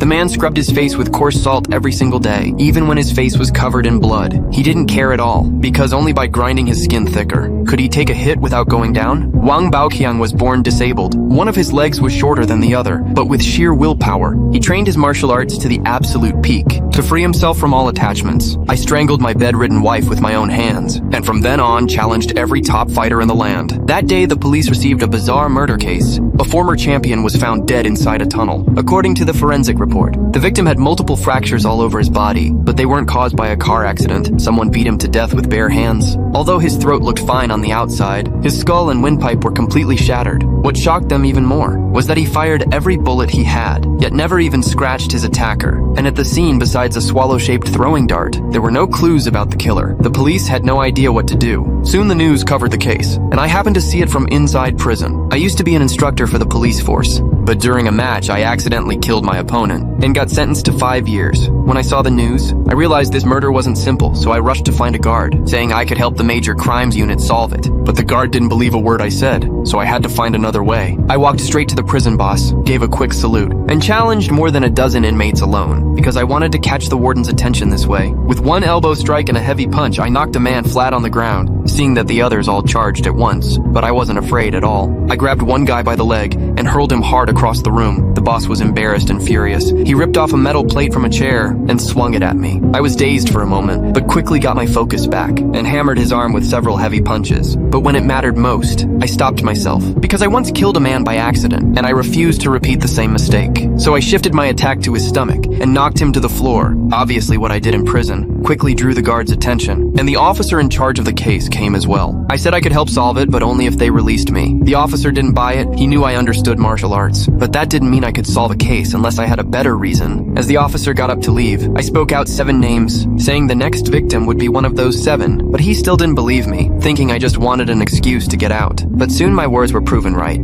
The man scrubbed his face with coarse salt every single day, even when his face was covered in blood. He didn't care at all, because only by grinding his skin thicker could he take a hit without going down. Wang Baoqiang was born disabled. One of his legs was shorter than the other, but with sheer willpower, he trained his martial arts to the absolute peak. To free himself from all attachments, I strangled my bedridden wife with my own hands, and from then on challenged every top fighter in the land. That day, the police received a bizarre murder case. A former champion was found dead inside a tunnel. According to the forensic report, the victim had multiple fractures all over his body, but they weren't caused by a car accident. Someone beat him to death with bare hands. Although his throat looked fine on the outside, his skull and windpipe were completely shattered. What shocked them even more was that he fired every bullet he had, yet never even scratched his attacker. And at the scene, besides a swallow-shaped throwing dart, there were no clues about the killer. The police had no idea what to do. Soon the news covered the case, and I happened to see it from inside prison. I used to be an instructor for the police force, but during a match I accidentally killed my opponent and got sentenced to 5 years. When I saw the news, I realized this murder wasn't simple, so I rushed to find a guard, saying I could help the major crimes unit solve it. But the guard didn't believe a word I said, so I had to find another way. I walked straight to the prison boss, gave a quick salute, and challenged more than a dozen inmates alone, because I wanted to catch the warden's attention this way. With one elbow strike and a heavy punch, I knocked a man flat on the ground, seeing that the others all charged at once, but I wasn't afraid at all. I grabbed one guy by the leg and hurled him hard across the room. The boss was embarrassed and furious. He ripped off a metal plate from a chair and swung it at me. I was dazed for a moment, but quickly got my focus back and hammered his arm with several heavy punches. But when it mattered most, I stopped myself, because I once killed a man by accident, and I refused to repeat the same mistake. So I shifted my attack to his stomach and knocked him to the floor. Obviously what I did in prison quickly drew the guard's attention, and the officer in charge of the case came as well. I said I could help solve it, but only if they released me. The officer didn't buy it. He knew I understood martial arts, but that didn't mean I could solve a case unless I had a better reason. As the officer got up to leave, I spoke out 7 names, saying the next victim would be one of those 7, but he still didn't believe me, thinking I just wanted an excuse to get out. But soon my words were proven right.